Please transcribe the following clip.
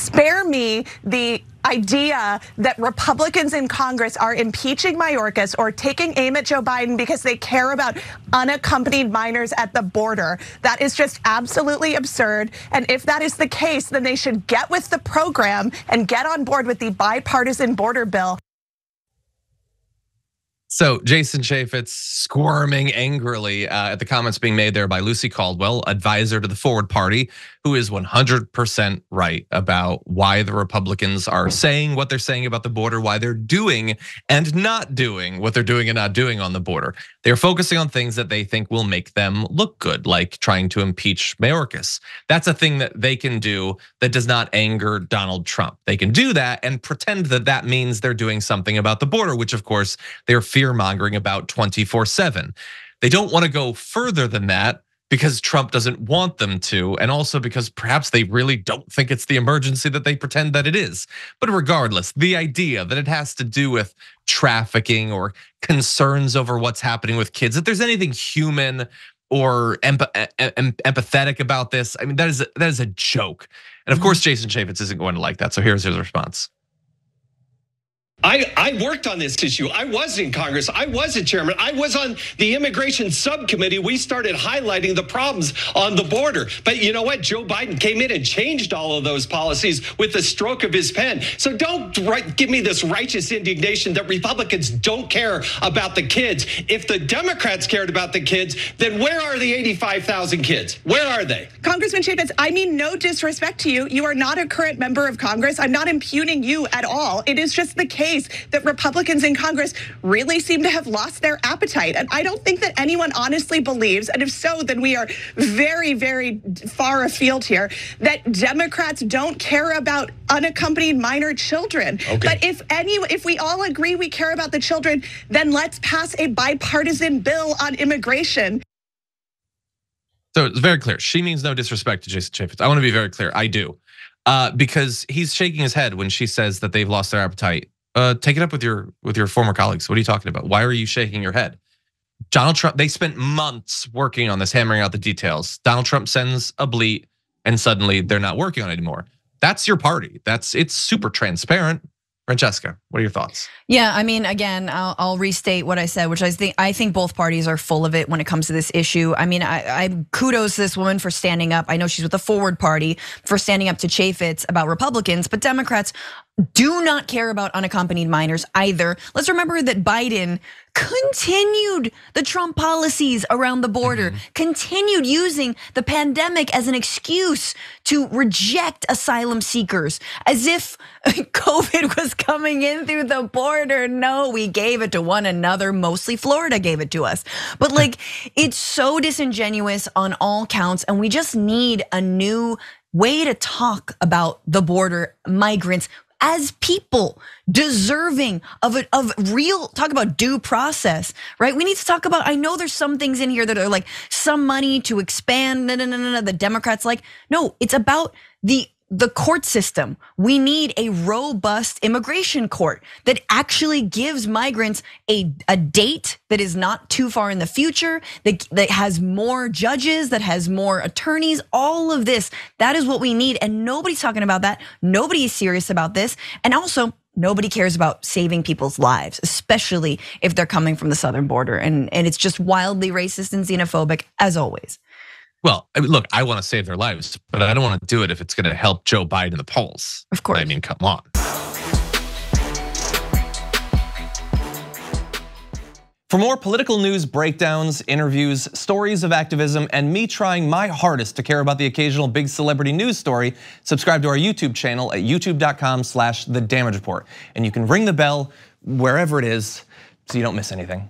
spare me the idea that Republicans in Congress are impeaching Mayorkas or taking aim at Joe Biden because they care about unaccompanied minors at the border. That is just absolutely absurd. And if that is the case, then they should get with the program and get on board with the bipartisan border bill. So Jason Chaffetz squirming angrily at the comments being made there by Lucy Caldwell, advisor to the Forward Party, who is 100% right about why the Republicans are saying what they're saying about the border, why they're doing and not doing what they're doing and not doing on the border. They're focusing on things that they think will make them look good, like trying to impeach Mayorkas. That's a thing that they can do that does not anger Donald Trump. They can do that and pretend that that means they're doing something about the border, which of course they're fear-mongering about 24/7. They don't want to go further than that because Trump doesn't want them to, and also because perhaps they really don't think it's the emergency that they pretend that it is. But regardless, the idea that it has to do with trafficking or concerns over what's happening with kids, that there's anything human or empathetic about this, I mean, that is a joke. And of course, Jason Chaffetz isn't going to like that. So here's his response. I worked on this issue. I was in Congress. I was a chairman. I was on the immigration subcommittee. We started highlighting the problems on the border. But you know what? Joe Biden came in and changed all of those policies with the stroke of his pen. So don't give me this righteous indignation that Republicans don't care about the kids. If the Democrats cared about the kids, then where are the 85,000 kids? Where are they? Congressman Chaffetz, I mean no disrespect to you. You are not a current member of Congress. I'm not impugning you at all. It is just the case that Republicans in Congress really seem to have lost their appetite. And I don't think that anyone honestly believes, and if so, then we are very, very far afield here, that Democrats don't care about unaccompanied minor children. Okay. But if we all agree we care about the children, then let's pass a bipartisan bill on immigration. So it's very clear. She means no disrespect to Jason Chaffetz. I want to be very clear. I do. Because he's shaking his head when she says that they've lost their appetite. Take it up with your former colleagues. What are you talking about? Why are you shaking your head? Donald Trump, they spent months working on this, hammering out the details. Donald Trump sends a bleat and suddenly they're not working on it anymore. That's your party. It's super transparent. Francesca, what are your thoughts? Yeah, I mean, again, I'll restate what I said, which I think both parties are full of it when it comes to this issue. I mean, I kudos this woman for standing up. I know she's with the Forward Party, for standing up to Chaffetz about Republicans, but Democrats do not care about unaccompanied minors either. Let's remember that Biden continued the Trump policies around the border, continued using the pandemic as an excuse to reject asylum seekers, as if COVID was coming in through the border. No, we gave it to one another. Mostly Florida gave it to us. But like, it's so disingenuous on all counts, and we just need a new way to talk about the border, migrants, as people deserving of real, talk about due process, right? We need to talk about, I know there's some things in here that are like some money to expand, no, the Democrats like, no, it's about the court system. We need a robust immigration court that actually gives migrants a date that is not too far in the future, that has more judges, that has more attorneys, all of this. That is what we need, and nobody's talking about that. Nobody is serious about this, and also nobody cares about saving people's lives, especially if they're coming from the southern border, and it's just wildly racist and xenophobic as always. Well, look, I want to save their lives, but I don't want to do it if it's going to help Joe Biden in the polls. Of course. I mean, come on. For more political news, breakdowns, interviews, stories of activism, and me trying my hardest to care about the occasional big celebrity news story, subscribe to our YouTube channel at youtube.com/The Damage Report. And you can ring the bell wherever it is so you don't miss anything.